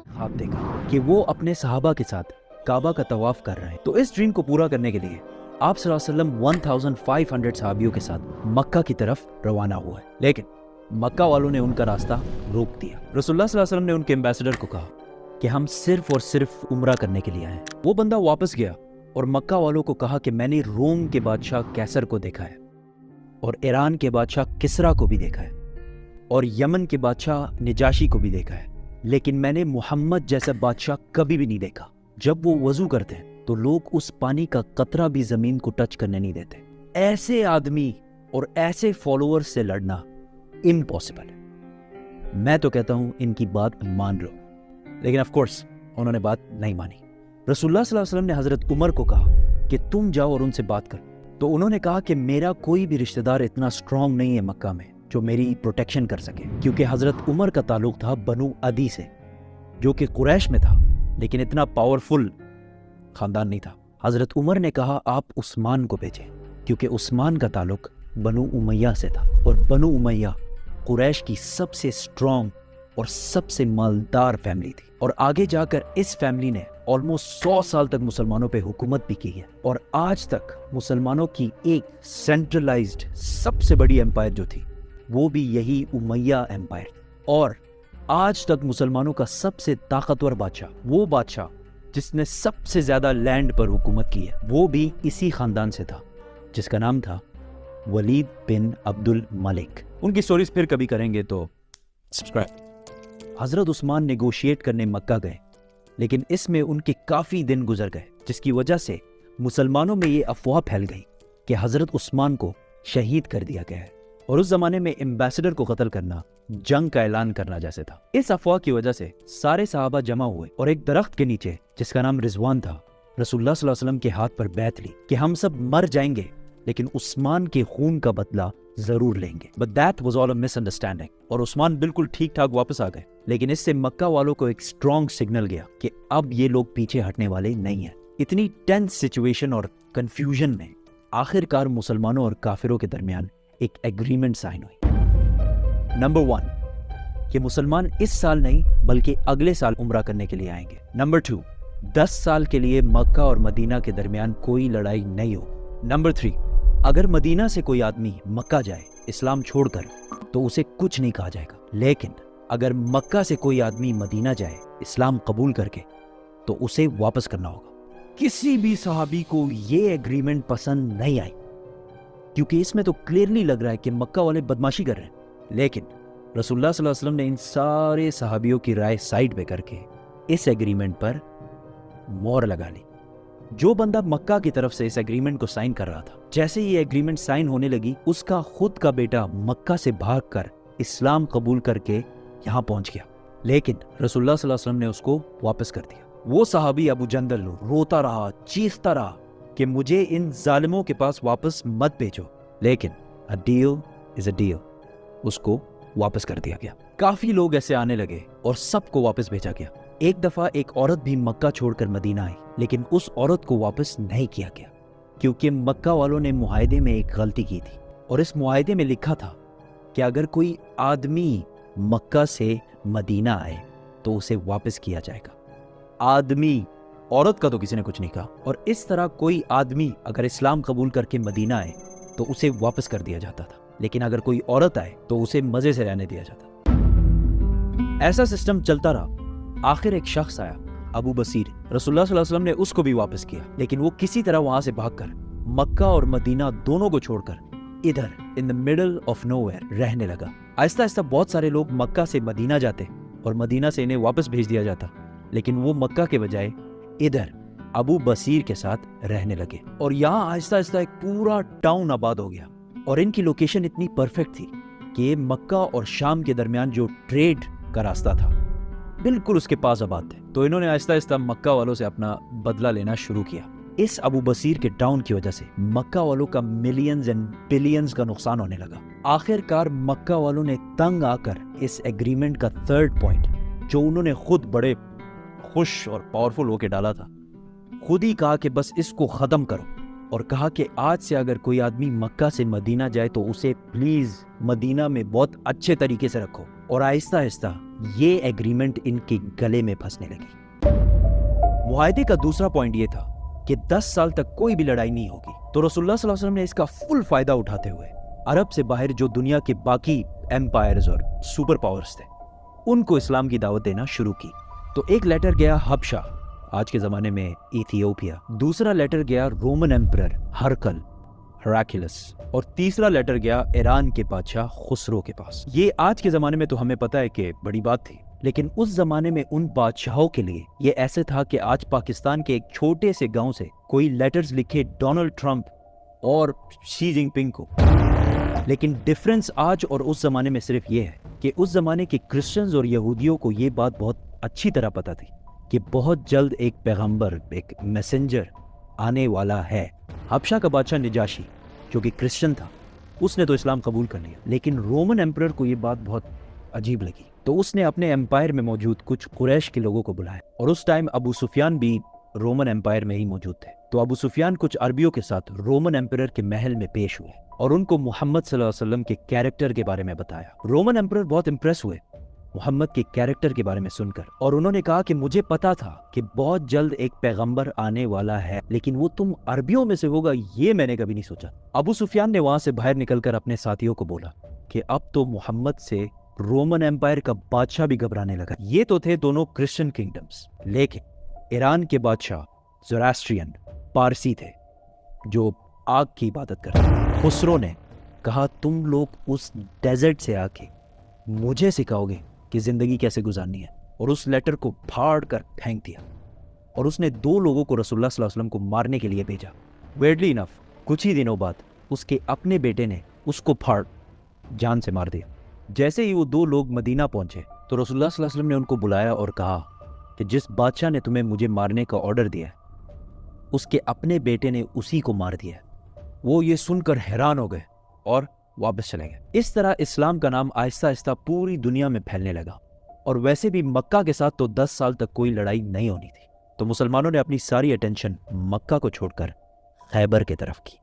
ख्वाब देखा कि वो अपने सहाबा के साथ काबा का तवाफ कर रहे हैं। तो इस ड्रीम को पूरा करने के लिए आप सल्लल्लाहु अलैहि वसल्लम 1500 सहाबियों के साथ मक्का की तरफ रवाना हुआ है, लेकिन मक्का वालों ने उनका रास्ता रोक दिया। रसूलुल्लाह सल्लल्लाहु अलैहि वसल्लम ने उनके एम्बेसडर को कहा कि हम सिर्फ और सिर्फ उम्रा करने के लिए आए हैं। वो बंदा वापस गया और मक्का वालों को कहा कि मैंने रोम के बादशाह कैसर को देखा है और ईरान के बादशाह किसरा को भी देखा है और यमन के बादशाह निजाशी को भी देखा है, लेकिन मैंने मोहम्मद जैसा बादशाह कभी भी नहीं देखा। जब वो वजू करते हैं तो लोग उस पानी का कतरा भी जमीन को टच करने नहीं देते। ऐसे आदमी और ऐसे फॉलोअर्स से लड़ना इम्पॉसिबल है। मैं तो कहता हूं इनकी बात मान लो, लेकिन ऑफ कोर्स उन्होंने बात नहीं मानी। रसूलुल्लाह सल्लल्लाहु अलैहि वसल्लम ने हजरत उमर को कहा कि तुम जाओ और उनसे बात करो। तो उन्होंने कहा कि मेरा कोई भी रिश्तेदार इतना स्ट्रांग नहीं है मक्का में जो मेरी प्रोटेक्शन कर सके, क्योंकि हजरत उमर का ताल्लुक था बनु अदी से, जो कि कुरैश में था, लेकिन इतना पावरफुल खानदान नहीं था। हजरत उमर ने कहा आप उस्मान को भेजें, क्योंकि उस्मान का ताल्लुक बनु उमैया से था और बनु उमैया कुरैश की सबसे स्ट्रांग और सबसे मालदार फैमिली थी। और आगे जाकर इस फैमिली ने ऑलमोस्ट 100 साल तक मुसलमानों पे हुकूमत भी की है और आज तक मुसलमानों की एक सेंट्रलाइज्ड सबसे बड़ी एम्पायर जो थी वो भी यही उमैया एम्पायर। और आज तक मुसलमानों का सबसे ताकतवर बादशाह, वो बादशाह जिसने सबसे ज्यादा लैंड पर हुकूमत की है, वो भी इसी खानदान से था, जिसका नाम था वलीद बिन अब्दुल मलिक। उनकी स्टोरीज फिर कभी करेंगे, तो सब्सक्राइब। हजरत उस्मान नेगोशिएट करने मक्का गए, लेकिन इसमें उनके काफी दिन गुजर गए, जिसकी वजह से मुसलमानों में ये अफवाह फैल गई कि हजरत उस्मान को शहीद कर दिया गया है। और उस जमाने में एम्बेसडर को कत्ल करना जंग का ऐलान करना जैसे था। इस अफवाह की वजह से सारे सहाबा जमा हुए और एक दरख्त के नीचे, जिसका नाम रिजवान था, रसूलुल्लाह सल्लल्लाहु अलैहि वसल्लम के हाथ पर बैत ली कि हम सब मर जाएंगे लेकिन उस्मान के खून का बदला जरूर लेंगे। But that was all a misunderstanding और उस्मान बिल्कुल ठीक ठाक वापस आ गए। लेकिन इससे मक्का वालों को एक स्ट्रॉन्ग सिग्नल गया कि अब ये लोग पीछे हटने वाले नहीं है। इतनी टेंस सिचुएशन और कंफ्यूजन में आखिरकार मुसलमानों और काफिरों के दरमियान एक एग्रीमेंट साइन हुई। नंबर 1 कि मुसलमान इस साल नहीं बल्कि अगले साल उम्रा करने के लिए आएंगे। नंबर 2 10 साल के लिए मक्का और मदीना के दरमियान कोई लड़ाई नहीं हो। नंबर 3 अगर मदीना से कोई आदमी मक्का जाए इस्लाम छोड़कर तो उसे कुछ नहीं कहा जाएगा, लेकिन अगर मक्का से कोई आदमी मदीना जाए इस्लाम कबूल करके तो उसे वापस करना होगा। किसी भी सहाबी को ये एग्रीमेंट पसंद नहीं आई, क्योंकि इसमें तो क्लियरली लग रहा है कि मक्का वाले बदमाशी कर रहे हैं। लेकिन रसूलुल्लाह सल्लल्लाहु अलैहि वसल्लम ने इन सारे सहाबियों की राय साइड पे करके इस एग्रीमेंट पर मोहर लगा ली। जो बंदा मक्का की तरफ से इस एग्रीमेंट को साइन कर रहा था, जैसे ये एग्रीमेंट साइन होने लगी उसका खुद का बेटा मक्का से भागकर इस्लाम कबूल करके यहाँ पहुंच गया, लेकिन रसूलुल्लाह सल्लल्लाहु अलैहि वसल्लम ने उसको वापस कर दिया। वो सहाबी अबू जंदल रोता रहा, चीखता रहा कि मुझे इन जालिमों के पास वापस मत भेजो, लेकिन a deal is a deal, उसको वापस कर दिया गया। काफी लोग ऐसे आने लगे और सबको वापस भेजा गया। एक दफा एक औरत भी मक्का छोड़कर मदीना आई, लेकिन उस औरत को वापस नहीं किया गया, क्योंकि मक्का वालों ने मुआहदे में एक गलती की थी और इस मुआहदे में लिखा था कि अगर कोई आदमी मक्का से मदीना आए तो उसे वापस किया जाएगा। आदमी, औरत का तो किसी ने कुछ नहीं कहा। और इस तरह कोई आदमी अगर इस्लाम कबूल करके मदीना आए तो उसे वापस कर दिया जाता था, लेकिन अगर कोई औरत आए तो उसे मजे से रहने दिया जाता। ऐसा सिस्टम चलता रहा। आखिर एक शख्स आया, अबू बसीर, रसूलुल्लाह सल्लल्लाहु अलैहि वसल्लम ने उसको भी वापस किया, लेकिन वो किसी तरह वहां से भागकर मक्का और मदीना दोनों को छोड़कर इधर in the middle of nowhere रहने लगा। आहिस्ता आहिस्ता बहुत सारे लोग मक्का से मदीना जाते और मदीना से इन्हें वापस भेज दिया जाता, लेकिन वो मक्का के बजाय इधर अबू बसीर के साथ रहने लगे और यहाँ आहिस्ता आहिस्ता एक पूरा टाउन आबाद हो गया। और इनकी लोकेशन इतनी परफेक्ट थी कि ये मक्का और शाम के दरमियान जो ट्रेड का रास्ता था बिल्कुल उसके पास आबाद थे। तो इन्होंने आहिस्ता आहिस्ता मक्का वालों से अपना बदला लेना शुरू किया। इस अबू बसीर के टाउन की वजह से मक्का वालों का मिलियंस एंड बिलियंस का नुकसान होने लगा। आखिरकार मक्का वालों ने तंग आकर इस एग्रीमेंट का 3rd पॉइंट, जो उन्होंने खुद बड़े खुश और पावरफुल होकर डाला था, खुद ही कहा कि बस इसको खत्म करो اور کہا کہ آج سے اگر کوئی آدمی مکہ سے مدینہ جائے تو اسے پلیز مدینہ میں بہت اچھے طریقے سے رکھو. اور آہستہ آہستہ یہ ایگریمنٹ ان کے گلے میں پھنسنے لگی. معاہدے کا دوسرا پوائنٹ یہ تھا کہ 10 سال تک کوئی بھی لڑائی نہیں ہوگی. تو رسول اللہ صلی اللہ علیہ وسلم نے اس کا فل فائدہ اٹھاتے ہوئے عرب سے باہر جو دنیا کے باقی ایمپائرز اور سپر پاورز تھے ان کو اسلام کی دعوت دینا شروع کی. تو ایک لیٹر گیا حبشہ, آج کے زمانے میں ایتھیوپیا. دوسرا لیٹر گیا رومن ایمپرر ہراکلس. اور تیسرا لیٹر گیا ایران کے بادشاہ خسرو کے پاس. یہ آج کے زمانے میں تو ہمیں پتہ ہے کہ بڑی بات تھی, لیکن اس زمانے میں ان بادشاہوں کے لیے یہ ایسے تھا کہ آج پاکستان کے ایک چھوٹے سے گاؤں سے کوئی لیٹرز لکھے ڈونلڈ ٹرمپ اور شی جن پنگ کو. لیکن ڈیفرنس آج اور اس زمانے میں صرف یہ ہے کہ اس زمانے کے کرسچنز اور یہودیوں کو یہ بات بہت اچھی طرح پتہ تھی کہ بہت جلد ایک پیغمبر, ایک میسنجر آنے والا ہے. حبشہ کا بادشاہ نجاشی جو کہ کرسچن تھا, اس نے تو اسلام قبول کر لیا, لیکن رومن ایمپرر کو یہ بات بہت عجیب لگی. تو اس نے اپنے ایمپائر میں موجود کچھ قریش کے لوگوں کو بلایا, اور اس ٹائم ابو سفیان بھی رومن ایمپائر میں ہی موجود تھے. تو ابو سفیان کچھ عربیوں کے ساتھ رومن ایمپرر کے محل میں پیش ہوئے اور ان کو محمد صلی اللہ علیہ وسلم کے کیریکٹر کے بارے میں بتایا. رومن ایمپرر بہت امپریس ہوئے محمد کے کیریکٹر کے بارے میں سن کر, اور انہوں نے کہا کہ مجھے پتا تھا کہ بہت جلد ایک پیغمبر آنے والا ہے, لیکن وہ تم عربیوں میں سے ہوگا یہ میں نے کبھی نہیں سوچا. ابو سفیان نے وہاں سے باہر نکل کر اپنے ساتھیوں کو بولا کہ اب تو محمد سے رومن ایمپائر کا بادشاہ بھی گھبرانے لگا. یہ تو تھے دونوں کرسچن کنگڈمز, لیکن ایران کے بادشاہ زوراسٹرین پارسی تھے جو آگ کی عبادت کرتے. خسرو نے کہا تم لوگ اس ڈیزرٹ سے آ کے مجھے سکھاؤ گے کہ زندگی کیسے گزارنی ہے, اور اس لیٹر کو پھاڑ کر پھینک دیا. اور اس نے 2 لوگوں کو رسول اللہ صلی اللہ علیہ وسلم کو مارنے کے لیے بھیجا. ویئرڈلی انف کچھ ہی دنوں بعد اس کے اپنے بیٹے نے اس کو پھاڑ جان سے مار دیا. جیسے ہی وہ 2 لوگ مدینہ پہنچے تو رسول اللہ صلی اللہ علیہ وسلم نے ان کو بلایا اور کہا کہ جس بادشاہ نے تمہیں مجھے مارنے کا آرڈر دیا ہے اس کے اپنے بیٹے نے اسی کو مار دیا. وہ یہ سن کر حیران ہو گئے اور واپس چلے گئے. اس طرح اسلام کا نام آہستہ آہستہ پوری دنیا میں پھیلنے لگا, اور ویسے بھی مکہ کے ساتھ تو 10 سال تک کوئی لڑائی نہیں ہونی تھی. تو مسلمانوں نے اپنی ساری اٹینشن مکہ کو چھوڑ کر خیبر کی طرف کی.